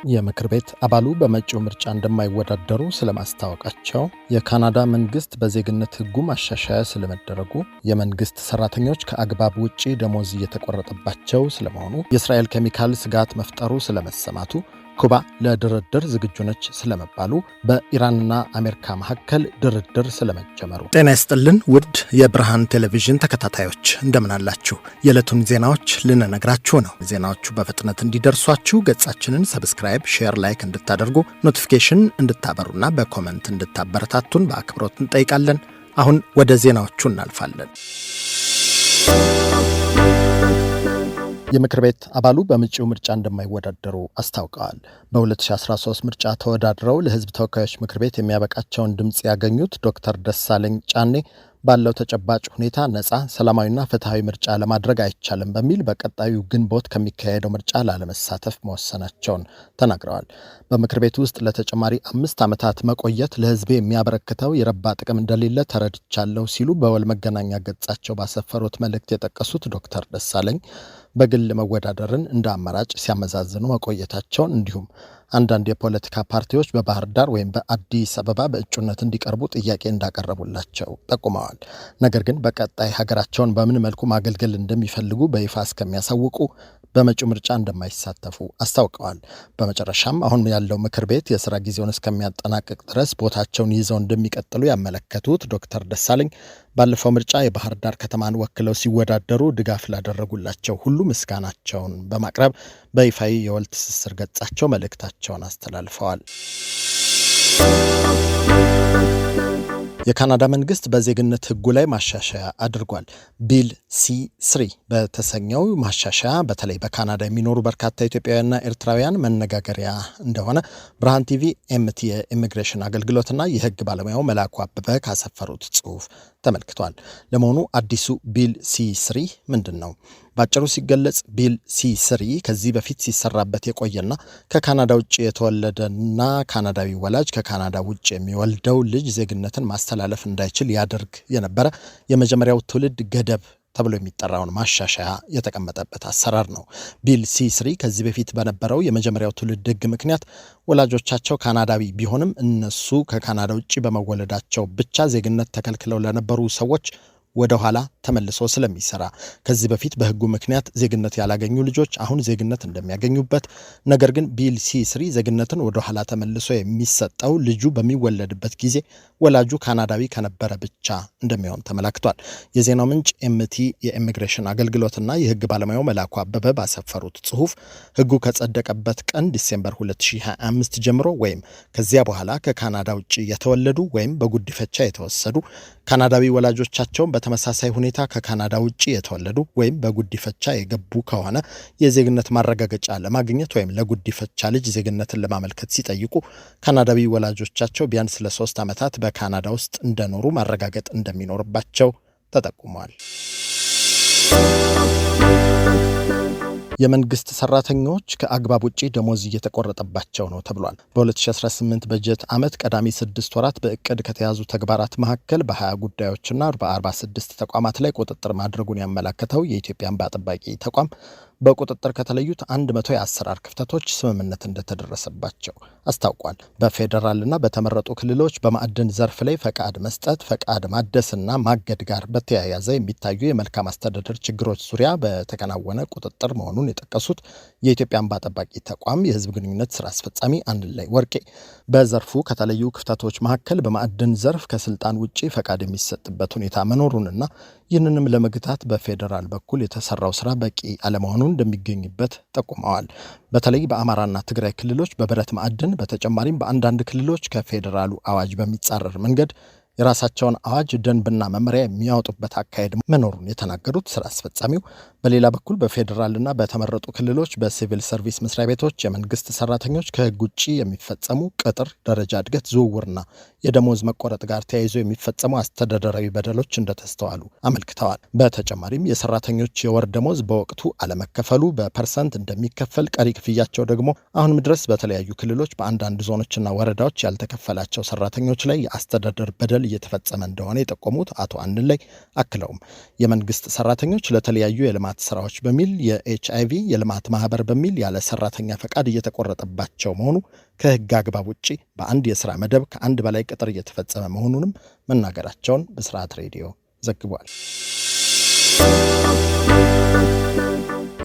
የምክር ቤት አባሉ በመጪው ምርጫ እንደማይወዳደሩ ስለማስታወቃቸው፣ የካናዳ መንግስት በዜግነት ሕጉ ማሻሻያ ስለመደረጉ፣ የመንግስት ሰራተኞች ከአግባብ ውጪ ደሞዝ እየተቆረጠባቸው ስለመሆኑ፣ የእስራኤል ኬሚካል ስጋት መፍጠሩ ስለመሰማቱ፣ ኩባ ለድርድር ዝግጁ ነች ስለመባሉ፣ በኢራንና አሜሪካ መካከል ድርድር ስለመጀመሩ። ጤና ይስጥልን ውድ የብርሃን ቴሌቪዥን ተከታታዮች እንደምን አላችሁ? የዕለቱን ዜናዎች ልንነግራችሁ ነው። ዜናዎቹ በፍጥነት እንዲደርሷችሁ ገጻችንን ሰብስክራይብ፣ ሼር፣ ላይክ እንድታደርጉ ኖቲፊኬሽን እንድታበሩና በኮመንት እንድታበረታቱን በአክብሮት እንጠይቃለን። አሁን ወደ ዜናዎቹ እናልፋለን። የምክር ቤት አባሉ በመጪው ምርጫ እንደማይወዳደሩ አስታውቀዋል። በ2013 ምርጫ ተወዳድረው ለሕዝብ ተወካዮች ምክር ቤት የሚያበቃቸውን ድምፅ ያገኙት ዶክተር ደሳለኝ ጫኔ ባለው ተጨባጭ ሁኔታ ነፃ፣ ሰላማዊና ፍትሐዊ ምርጫ ለማድረግ አይቻልም በሚል በቀጣዩ ግንቦት ከሚካሄደው ምርጫ ላለመሳተፍ መወሰናቸውን ተናግረዋል። በምክር ቤት ውስጥ ለተጨማሪ 5 ዓመታት መቆየት ለሕዝቤ የሚያበረክተው የረባ ጥቅም እንደሌለ ተረድቻለሁ ሲሉ በወል መገናኛ ገጻቸው ባሰፈሩት መልእክት የጠቀሱት ዶክተር ደሳለኝ በግል መወዳደርን እንደ አማራጭ ሲያመዛዝኑ መቆየታቸውን እንዲሁም አንዳንድ የፖለቲካ ፓርቲዎች በባህር ዳር ወይም በአዲስ አበባ በእጩነት እንዲቀርቡ ጥያቄ እንዳቀረቡላቸው ጠቁመዋል። ነገር ግን በቀጣይ ሀገራቸውን በምን መልኩ ማገልገል እንደሚፈልጉ በይፋ እስከሚያሳውቁ በመጪው ምርጫ እንደማይሳተፉ አስታውቀዋል። በመጨረሻም አሁን ያለው ምክር ቤት የሥራ ጊዜውን እስከሚያጠናቅቅ ድረስ ቦታቸውን ይዘው እንደሚቀጥሉ ያመለከቱት ዶክተር ደሳለኝ ባለፈው ምርጫ የባህር ዳር ከተማን ወክለው ሲወዳደሩ ድጋፍ ላደረጉላቸው ሁሉ ምስጋናቸውን በማቅረብ በይፋዊ የወል ትስስር ገጻቸው መልእክታቸውን አስተላልፈዋል። የካናዳ መንግስት በዜግነት ሕጉ ላይ ማሻሻያ አድርጓል። ቢል C3 በተሰኘው ማሻሻያ በተለይ በካናዳ የሚኖሩ በርካታ ኢትዮጵያውያንና ኤርትራውያን መነጋገሪያ እንደሆነ ብርሃን ቲቪ ኤምቲ የኢሚግሬሽን አገልግሎትና የሕግ ባለሙያው መላኩ አበበ ካሰፈሩት ጽሑፍ ተመልክቷል። ለመሆኑ አዲሱ ቢል C3 ምንድን ነው? ባጭሩ ሲገለጽ ቢል C3 ከዚህ በፊት ሲሰራበት የቆየና ከካናዳ ውጭ የተወለደና ካናዳዊ ወላጅ ከካናዳ ውጭ የሚወልደው ልጅ ዜግነትን ማስተላለፍ እንዳይችል ያደርግ የነበረ የመጀመሪያው ትውልድ ገደብ ተብሎ የሚጠራውን ማሻሻያ የተቀመጠበት አሰራር ነው። ቢል C3 ከዚህ በፊት በነበረው የመጀመሪያው ትውልድ ሕግ ምክንያት ወላጆቻቸው ካናዳዊ ቢሆንም እነሱ ከካናዳ ውጭ በመወለዳቸው ብቻ ዜግነት ተከልክለው ለነበሩ ሰዎች ወደ ኋላ ተመልሶ ስለሚሰራ ከዚህ በፊት በሕጉ ምክንያት ዜግነት ያላገኙ ልጆች አሁን ዜግነት እንደሚያገኙበት፣ ነገር ግን ቢል C3 ዜግነትን ወደ ኋላ ተመልሶ የሚሰጠው ልጁ በሚወለድበት ጊዜ ወላጁ ካናዳዊ ከነበረ ብቻ እንደሚሆን ተመላክቷል። የዜናው ምንጭ ኤምቲ የኢሚግሬሽን አገልግሎትና የሕግ ባለሙያው መላኩ አበበ ባሰፈሩት ጽሑፍ ሕጉ ከጸደቀበት ቀን ዲሴምበር 2025 ጀምሮ ወይም ከዚያ በኋላ ከካናዳ ውጭ የተወለዱ ወይም በጉዲፈቻ የተወሰዱ ካናዳዊ ወላጆቻቸውን በተመሳሳይ ሁኔታ ከካናዳ ውጭ የተወለዱ ወይም በጉዲፈቻ የገቡ ከሆነ የዜግነት ማረጋገጫ ለማግኘት ወይም ለጉዲፈቻ ልጅ ዜግነትን ለማመልከት ሲጠይቁ ካናዳዊ ወላጆቻቸው ቢያንስ ለ3 ዓመታት በካናዳ ውስጥ እንደኖሩ ማረጋገጥ እንደሚኖርባቸው ተጠቁሟል። የመንግስት ሰራተኞች ከአግባብ ውጪ ደሞዝ እየተቆረጠባቸው ነው ተብሏል። በ2018 በጀት ዓመት ቀዳሚ 6 ወራት በእቅድ ከተያዙ ተግባራት መካከል በ20 ጉዳዮችና በ46 ተቋማት ላይ ቁጥጥር ማድረጉን ያመላከተው የኢትዮጵያ እንባ ጠባቂ ተቋም በቁጥጥር ከተለዩት 100 የአሰራር ክፍተቶች ስምምነት እንደተደረሰባቸው አስታውቋል። በፌዴራልና በተመረጡ ክልሎች በማዕድን ዘርፍ ላይ ፈቃድ መስጠት፣ ፈቃድ ማደስና ማገድ ጋር በተያያዘ የሚታዩ የመልካም አስተዳደር ችግሮች ዙሪያ በተከናወነ ቁጥጥር መሆኑን የጠቀሱት የኢትዮጵያ እንባ ጠባቂ ተቋም የሕዝብ ግንኙነት ስራ አስፈጻሚ አንድላይ ወርቄ በዘርፉ ከተለዩ ክፍተቶች መካከል በማዕድን ዘርፍ ከስልጣን ውጪ ፈቃድ የሚሰጥበት ሁኔታ መኖሩንና ይህንንም ለመግታት በፌዴራል በኩል የተሰራው ስራ በቂ አለመሆኑን እንደሚገኝበት ጠቁመዋል። በተለይ በአማራና ትግራይ ክልሎች በብረት ማዕድን በተጨማሪም በአንዳንድ ክልሎች ከፌዴራሉ አዋጅ በሚጻረር መንገድ የራሳቸውን አዋጅ ደንብና መመሪያ የሚያወጡበት አካሄድ መኖሩን የተናገሩት ስራ አስፈጻሚው በሌላ በኩል በፌዴራልና በተመረጡ ክልሎች በሲቪል ሰርቪስ መስሪያ ቤቶች የመንግስት ሰራተኞች ከህግ ውጪ የሚፈጸሙ ቅጥር፣ ደረጃ እድገት፣ ዝውውርና የደሞዝ መቆረጥ ጋር ተያይዞ የሚፈጸሙ አስተዳደራዊ በደሎች እንደተስተዋሉ አመልክተዋል። በተጨማሪም የሰራተኞች የወር ደሞዝ በወቅቱ አለመከፈሉ፣ በፐርሰንት እንደሚከፈል፣ ቀሪ ክፍያቸው ደግሞ አሁንም ድረስ በተለያዩ ክልሎች በአንዳንድ ዞኖችና ወረዳዎች ያልተከፈላቸው ሰራተኞች ላይ የአስተዳደር በደል በደል እየተፈጸመ እንደሆነ የጠቆሙት አቶ አንድላይ አክለውም የመንግስት ሰራተኞች ለተለያዩ የልማት ስራዎች በሚል የኤችአይቪ የልማት ማህበር በሚል ያለ ሰራተኛ ፈቃድ እየተቆረጠባቸው መሆኑ ከህግ አግባብ ውጪ በአንድ የስራ መደብ ከአንድ በላይ ቅጥር እየተፈጸመ መሆኑንም መናገራቸውን ብስራት ሬዲዮ ዘግቧል።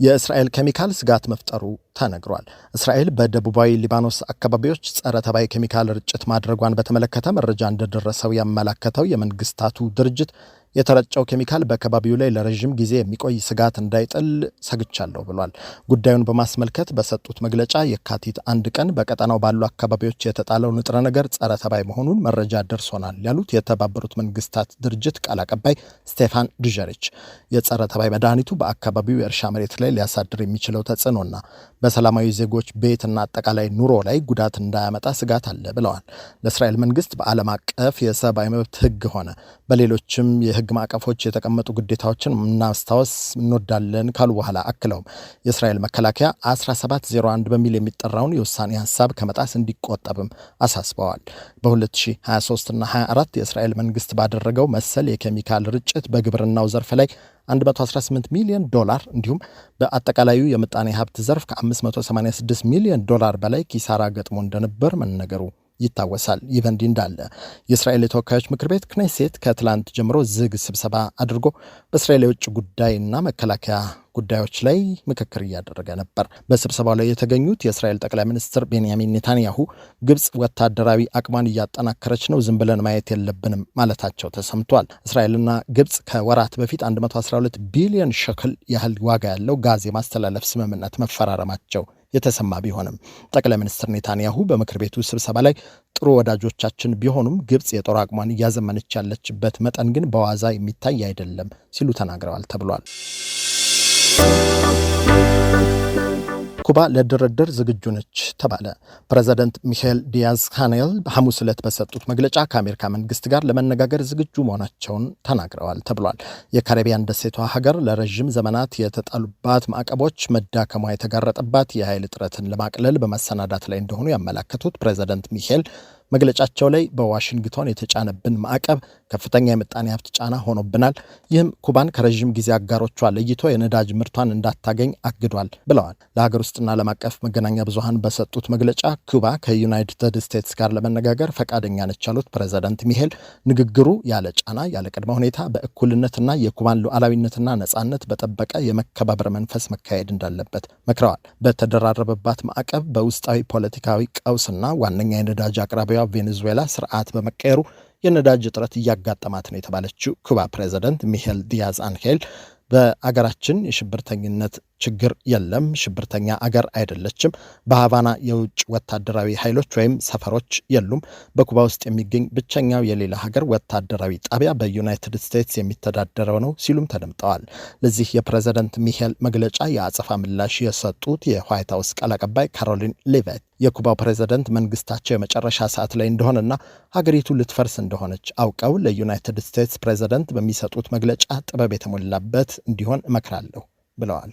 የእስራኤል ኬሚካል ስጋት መፍጠሩ ተነግሯል። እስራኤል በደቡባዊ ሊባኖስ አካባቢዎች ጸረ ተባይ ኬሚካል ርጭት ማድረጓን በተመለከተ መረጃ እንደደረሰው ያመላከተው የመንግስታቱ ድርጅት የተረጨው ኬሚካል በአካባቢው ላይ ለረጅም ጊዜ የሚቆይ ስጋት እንዳይጥል ሰግቻለሁ ብሏል። ጉዳዩን በማስመልከት በሰጡት መግለጫ የካቲት 1 ቀን በቀጠናው ባሉ አካባቢዎች የተጣለው ንጥረ ነገር ጸረ ተባይ መሆኑን መረጃ ደርሶናል ያሉት የተባበሩት መንግስታት ድርጅት ቃል አቀባይ ስቴፋን ዱዠሪች የጸረ ተባይ መድኃኒቱ በአካባቢው የእርሻ መሬት ላይ ሊያሳድር የሚችለው ተጽዕኖና በሰላማዊ ዜጎች ቤትና አጠቃላይ ኑሮ ላይ ጉዳት እንዳያመጣ ስጋት አለ ብለዋል። ለእስራኤል መንግስት በዓለም አቀፍ የሰብአዊ መብት ህግ ሆነ በሌሎችም የህግ ማዕቀፎች የተቀመጡ ግዴታዎችን እናስታወስ እንወዳለን ካሉ በኋላ አክለውም የእስራኤል መከላከያ 1701 በሚል የሚጠራውን የውሳኔ ሀሳብ ከመጣስ እንዲቆጠብም አሳስበዋል። በ2023 እና 24 የእስራኤል መንግስት ባደረገው መሰል የኬሚካል ርጭት በግብርናው ዘርፍ ላይ $118 ሚሊዮን እንዲሁም በአጠቃላዩ የምጣኔ ሀብት ዘርፍ ከ586 ሚሊዮን ዶላር በላይ ኪሳራ ገጥሞ እንደነበር መነገሩ ይታወሳል። ይህ በእንዲህ እንዳለ የእስራኤል የተወካዮች ምክር ቤት ክኔሴት ከትላንት ጀምሮ ዝግ ስብሰባ አድርጎ በእስራኤል የውጭ ጉዳይና መከላከያ ጉዳዮች ላይ ምክክር እያደረገ ነበር። በስብሰባው ላይ የተገኙት የእስራኤል ጠቅላይ ሚኒስትር ቤንያሚን ኔታንያሁ ግብጽ ወታደራዊ አቅሟን እያጠናከረች ነው፣ ዝም ብለን ማየት የለብንም ማለታቸው ተሰምቷል። እስራኤልና ግብጽ ከወራት በፊት 112 ቢሊዮን ሸክል ያህል ዋጋ ያለው ጋዝ የማስተላለፍ ስምምነት መፈራረማቸው የተሰማ ቢሆንም ጠቅላይ ሚኒስትር ኔታንያሁ በምክር ቤቱ ስብሰባ ላይ ጥሩ ወዳጆቻችን ቢሆኑም ግብጽ የጦር አቅሟን እያዘመነች ያለችበት መጠን ግን በዋዛ የሚታይ አይደለም ሲሉ ተናግረዋል ተብሏል። ኩባ ለድርድር ዝግጁ ነች ተባለ። ፕሬዚደንት ሚሼል ዲያዝ ካኔል ሐሙስ ዕለት በሰጡት መግለጫ ከአሜሪካ መንግስት ጋር ለመነጋገር ዝግጁ መሆናቸውን ተናግረዋል ተብሏል። የካሪቢያን ደሴቷ ሀገር ለረዥም ዘመናት የተጣሉባት ማዕቀቦች መዳከሟ የተጋረጠባት የኃይል እጥረትን ለማቅለል በመሰናዳት ላይ እንደሆኑ ያመላከቱት ፕሬዚደንት ሚሼል መግለጫቸው ላይ በዋሽንግቶን የተጫነብን ማዕቀብ ከፍተኛ የምጣኔ ሀብት ጫና ሆኖብናል፣ ይህም ኩባን ከረዥም ጊዜ አጋሮቿ ለይቶ የነዳጅ ምርቷን እንዳታገኝ አግዷል ብለዋል። ለሀገር ውስጥና ዓለም አቀፍ መገናኛ ብዙሃን በሰጡት መግለጫ ኩባ ከዩናይትድ ስቴትስ ጋር ለመነጋገር ፈቃደኛ ነች ያሉት ፕሬዚደንት ሚሼል ንግግሩ ያለ ጫና ያለ ቅድመ ሁኔታ በእኩልነትና የኩባን ሉዓላዊነትና ነጻነት በጠበቀ የመከባበር መንፈስ መካሄድ እንዳለበት መክረዋል። በተደራረበባት ማዕቀብ በውስጣዊ ፖለቲካዊ ቀውስና ዋነኛ የነዳጅ አቅራቢ ቬኔዙዌላ ስርዓት በመቀየሩ የነዳጅ እጥረት እያጋጠማት ነው የተባለችው ኩባ ፕሬዚደንት ሚሼል ዲያዝ አንሄል በአገራችን የሽብርተኝነት ችግር የለም፣ ሽብርተኛ አገር አይደለችም፣ በሃቫና የውጭ ወታደራዊ ኃይሎች ወይም ሰፈሮች የሉም፣ በኩባ ውስጥ የሚገኝ ብቸኛው የሌላ ሀገር ወታደራዊ ጣቢያ በዩናይትድ ስቴትስ የሚተዳደረው ነው ሲሉም ተደምጠዋል። ለዚህ የፕሬዚደንት ሚሼል መግለጫ የአጸፋ ምላሽ የሰጡት የዋይት ሀውስ ቃል አቀባይ ካሮሊን ሌቪት የኩባው ፕሬዚደንት መንግስታቸው የመጨረሻ ሰዓት ላይ እንደሆነና ሀገሪቱ ልትፈርስ እንደሆነች አውቀው ለዩናይትድ ስቴትስ ፕሬዚደንት በሚሰጡት መግለጫ ጥበብ የተሞላበት እንዲሆን እመክራለሁ ብለዋል።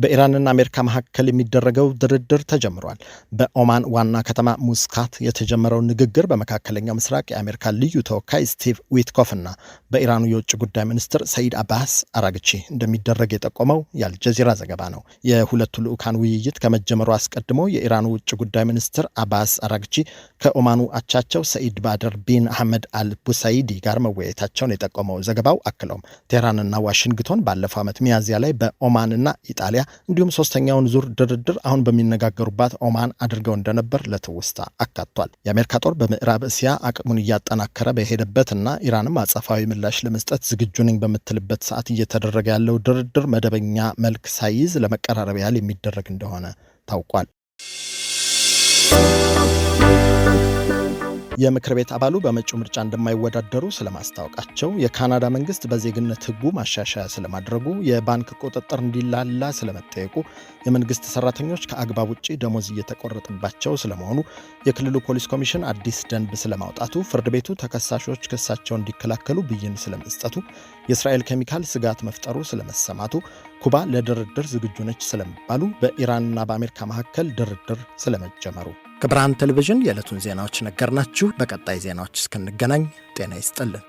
በኢራንና አሜሪካ መካከል የሚደረገው ድርድር ተጀምሯል። በኦማን ዋና ከተማ ሙስካት የተጀመረው ንግግር በመካከለኛው ምስራቅ የአሜሪካ ልዩ ተወካይ ስቲቭ ዊትኮፍና በኢራኑ የውጭ ጉዳይ ሚኒስትር ሰይድ አባስ አራግቺ እንደሚደረግ የጠቆመው የአልጀዚራ ዘገባ ነው። የሁለቱ ልዑካን ውይይት ከመጀመሩ አስቀድሞ የኢራኑ ውጭ ጉዳይ ሚኒስትር አባስ አራግቺ ከኦማኑ አቻቸው ሰኢድ ባደር ቢን አህመድ አልቡሳይዲ ጋር መወያየታቸውን የጠቆመው ዘገባው አክለውም ቴህራንና ዋሽንግቶን ባለፈው ዓመት ሚያዝያ ላይ በኦማንና ኢጣሊያ እንዲሁም ሶስተኛውን ዙር ድርድር አሁን በሚነጋገሩባት ኦማን አድርገው እንደነበር ለትውስታ አካቷል። የአሜሪካ ጦር በምዕራብ እስያ አቅሙን እያጠናከረ በሄደበትና ኢራንም አጸፋዊ ምላሽ ለመስጠት ዝግጁ ነኝ በምትልበት ሰዓት እየተደረገ ያለው ድርድር መደበኛ መልክ ሳይዝ ለመቀራረብ ያህል የሚደረግ እንደሆነ ታውቋል። የምክር ቤት አባሉ በመጪው ምርጫ እንደማይወዳደሩ ስለማስታወቃቸው፣ የካናዳ መንግስት በዜግነት ሕጉ ማሻሻያ ስለማድረጉ፣ የባንክ ቁጥጥር እንዲላላ ስለመጠየቁ፣ የመንግስት ሰራተኞች ከአግባብ ውጪ ደሞዝ እየተቆረጠባቸው ስለመሆኑ፣ የክልሉ ፖሊስ ኮሚሽን አዲስ ደንብ ስለማውጣቱ፣ ፍርድ ቤቱ ተከሳሾች ክሳቸውን እንዲከላከሉ ብይን ስለመስጠቱ፣ የእስራኤል ኬሚካል ስጋት መፍጠሩ ስለመሰማቱ፣ ኩባ ለድርድር ዝግጁ ነች ስለመባሉ፣ በኢራንና በአሜሪካ መካከል ድርድር ስለመጀመሩ። ከብርሃን ቴሌቪዥን የዕለቱን ዜናዎች ነገርናችሁ። በቀጣይ ዜናዎች እስክንገናኝ ጤና ይስጥልን።